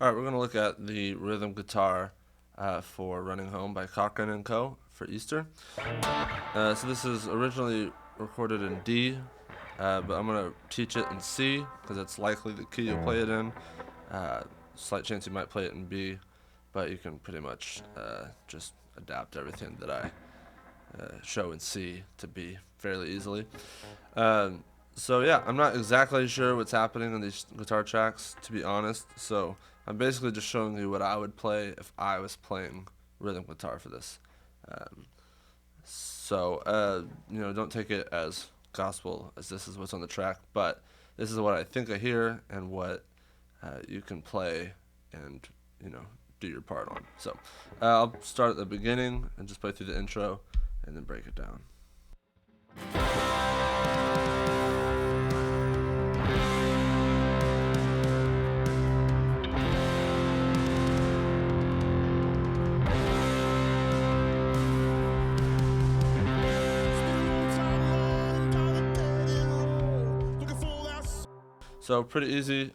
Alright, we're going to look at the rhythm guitar for Running Home by Cochran & Co. for Easter. So this is originally recorded in D, but I'm going to teach it in C because it's likely the key you'll play it in. Slight chance you might play it in B, but you can pretty much just adapt everything that I show in C to B fairly easily. So yeah, I'm not exactly sure what's happening in these guitar tracks, to be honest. So I'm basically just showing you what I would play if I was playing rhythm guitar for this. Don't take it as gospel as this is what's on the track, but this is what I think I hear and what you can play and do your part on. So I'll start at the beginning and just play through the intro and then break it down. So pretty easy,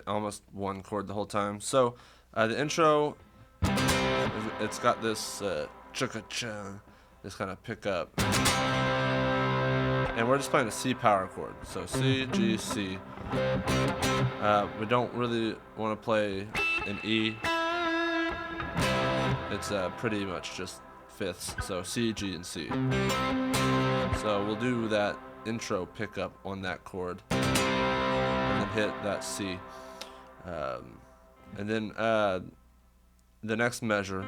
almost one chord the whole time. So the intro, it's got this chugga-cha, this kind of pickup, and we're just playing a C power chord. So C, G, C. We don't really want to play an E. It's pretty much just fifths. So C, G, and C. So we'll do that intro pickup on that chord. Hit that C, and then the next measure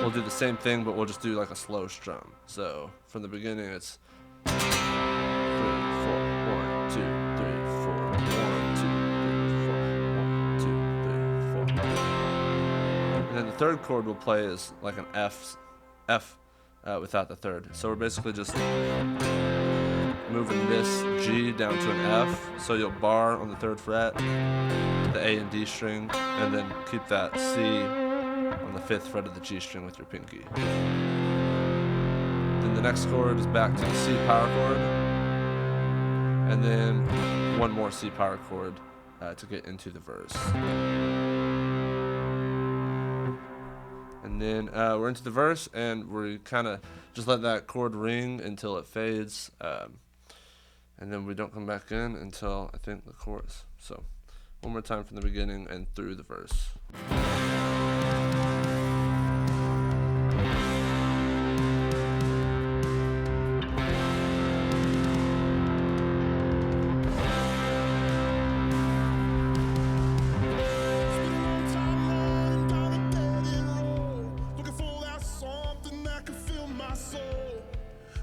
we'll do the same thing, but we'll just do like a slow strum. So from the beginning it's 3, 4, 1, 2, 3, 4, 1, 2, 3, 4, 1, 2, 3, 4. And then the third chord we'll play is like an F without the third. So we're basically just moving this G down to an F, so you'll bar on the 3rd fret, the A and D string, and then keep that C on the 5th fret of the G string with your pinky. Then the next chord is back to the C power chord, and then one more C power chord to get into the verse. And then we're into the verse, and we kind of just let that chord ring until it fades. And then we don't come back in until I think the chorus. So one more time from the beginning and through the verse.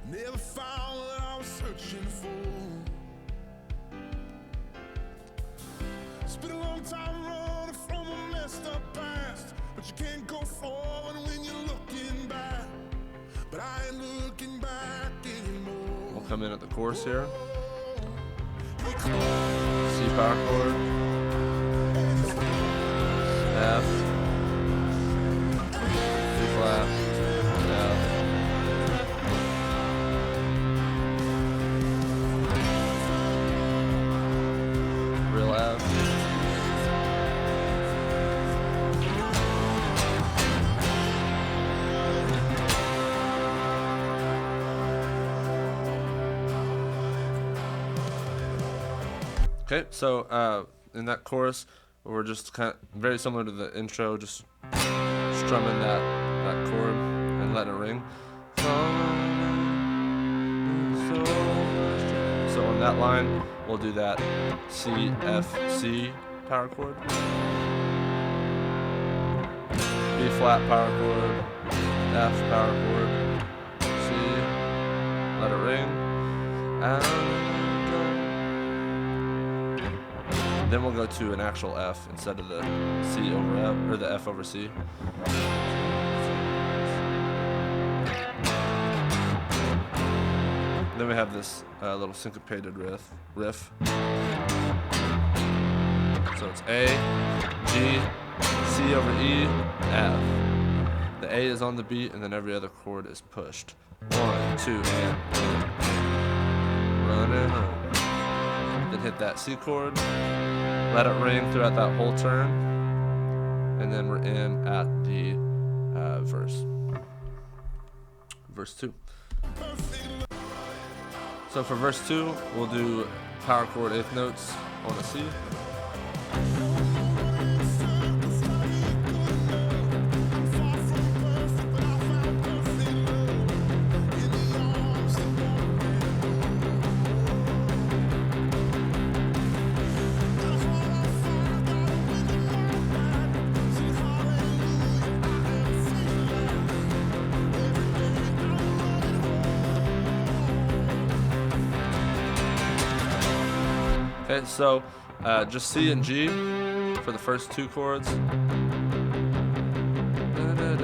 Never found what I was searching for. It's been a long time running from a messed up past, but you can't go forward when you're looking back. But I ain't looking back anymore. We'll come in at the chorus here. C power chord, F, B flat, F. Real F. Okay, so in that chorus, we're just kind of very similar to the intro, just strumming that chord and letting it ring. So on that line, we'll do that C, F, C power chord, B flat power chord, F power chord, C, let it ring, and then we'll go to an actual F instead of the C over F, or the F over C. Then we have this little syncopated riff. So it's A, G, C over E, F. The A is on the beat, and then every other chord is pushed. 1, 2, and running home. Then hit that C chord, let it ring throughout that whole turn. and then we're in at the verse 2. So for verse 2, we'll do power chord eighth notes on a C. Okay, so just C and G for the first two chords. And then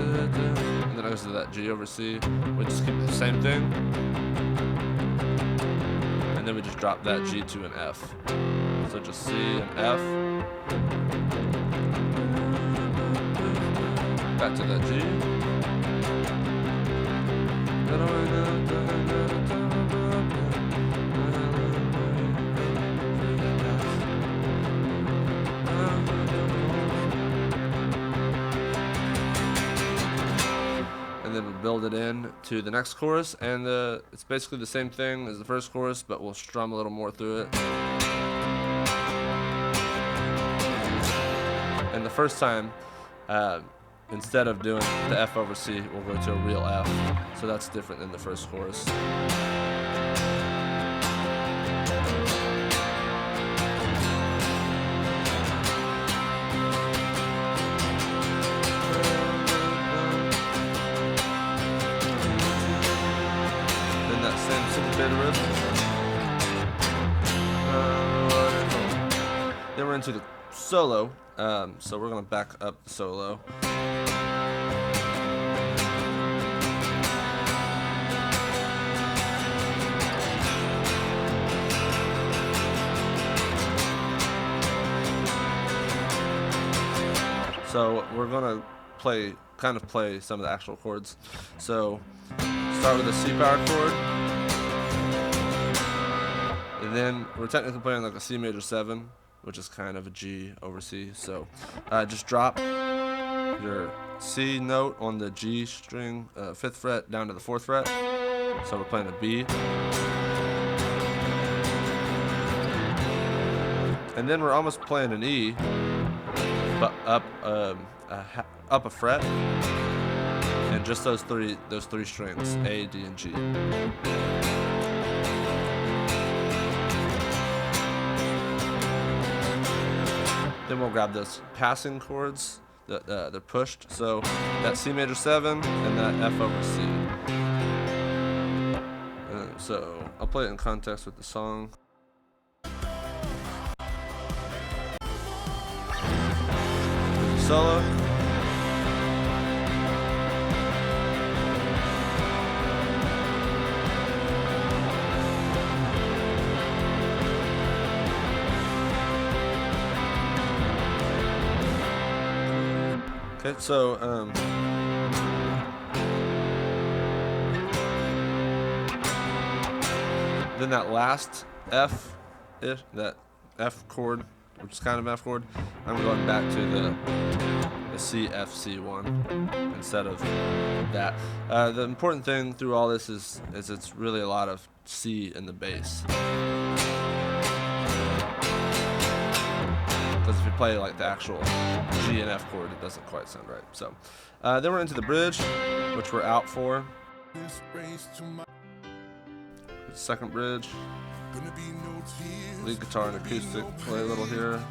it goes to that G over C. We just keep the same thing. And then we just drop that G to an F. So just C and F. Back to that G. And then we'll build it in to the next chorus, and it's basically the same thing as the first chorus, but we'll strum a little more through it. And the first time, instead of doing the F over C, we'll go to a real F, so that's different than the first chorus. Same syncopated rhythm. Then we're into the solo, so we're going to back up the solo. So we're going to play some of the actual chords. So start with a C power chord. And then we're technically playing like a C major 7, which is kind of a G over C. So just drop your C note on the G string, 5th fret down to the 4th fret. So we're playing a B. And then we're almost playing an E, but up a fret, and just those three strings, A, D, and G. Then we'll grab those passing chords that they're pushed. So that C major 7 and that F over C. So I'll play it in context with the song. Solo. Okay, so then that last F, that F chord, which is kind of F chord, I'm going back to the C, F, C one instead of that. The important thing through all this is it's really a lot of C in the bass. Because if you play like the actual G and F chord, it doesn't quite sound right. So then we're into the bridge, which we're out for. Second bridge. Lead guitar and acoustic. Play a little here.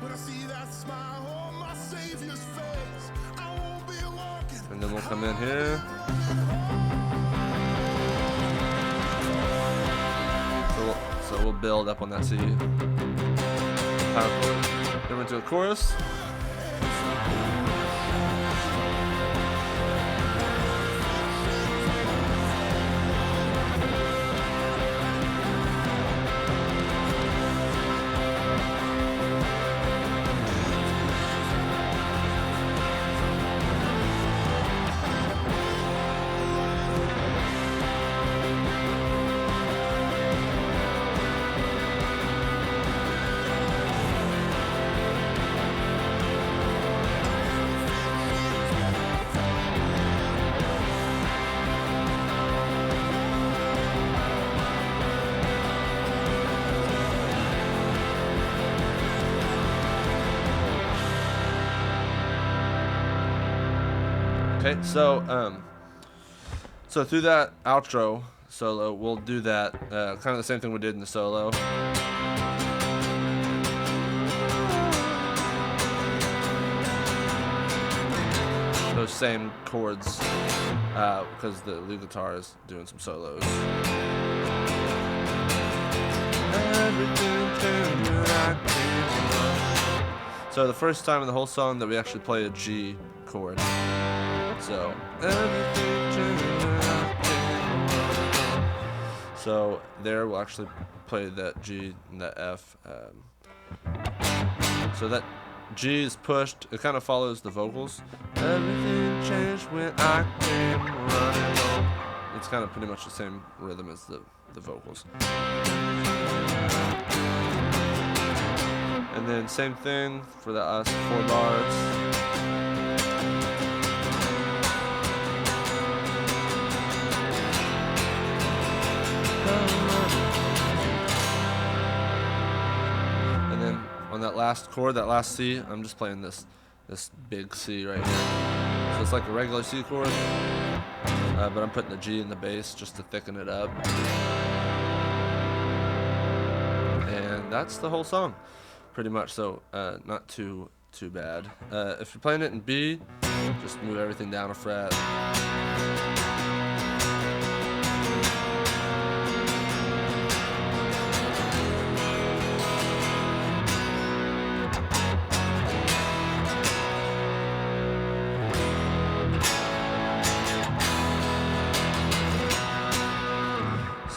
And then we'll come in here. So we'll build up on that C power chord. Then we're into a chorus. Okay, so through that outro solo, we'll do that kind of the same thing we did in the solo. Those same chords, because the lead guitar is doing some solos. So the first time in the whole song that we actually play a G chord. So there we'll actually play that G and that F. So that G is pushed. It kind of follows the vocals. Everything changed when I came running home. It's kind of pretty much the same rhythm as the vocals. And then same thing for the last 4 bars. And then on that last chord, that last C, I'm just playing this big C right here. So it's like a regular C chord, but I'm putting the G in the bass just to thicken it up. And that's the whole song, pretty much. So not too bad. If you're playing it in B, just move everything down a fret.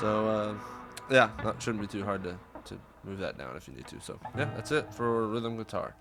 So yeah, that shouldn't be too hard to move that down if you need to. So yeah, that's it for rhythm guitar.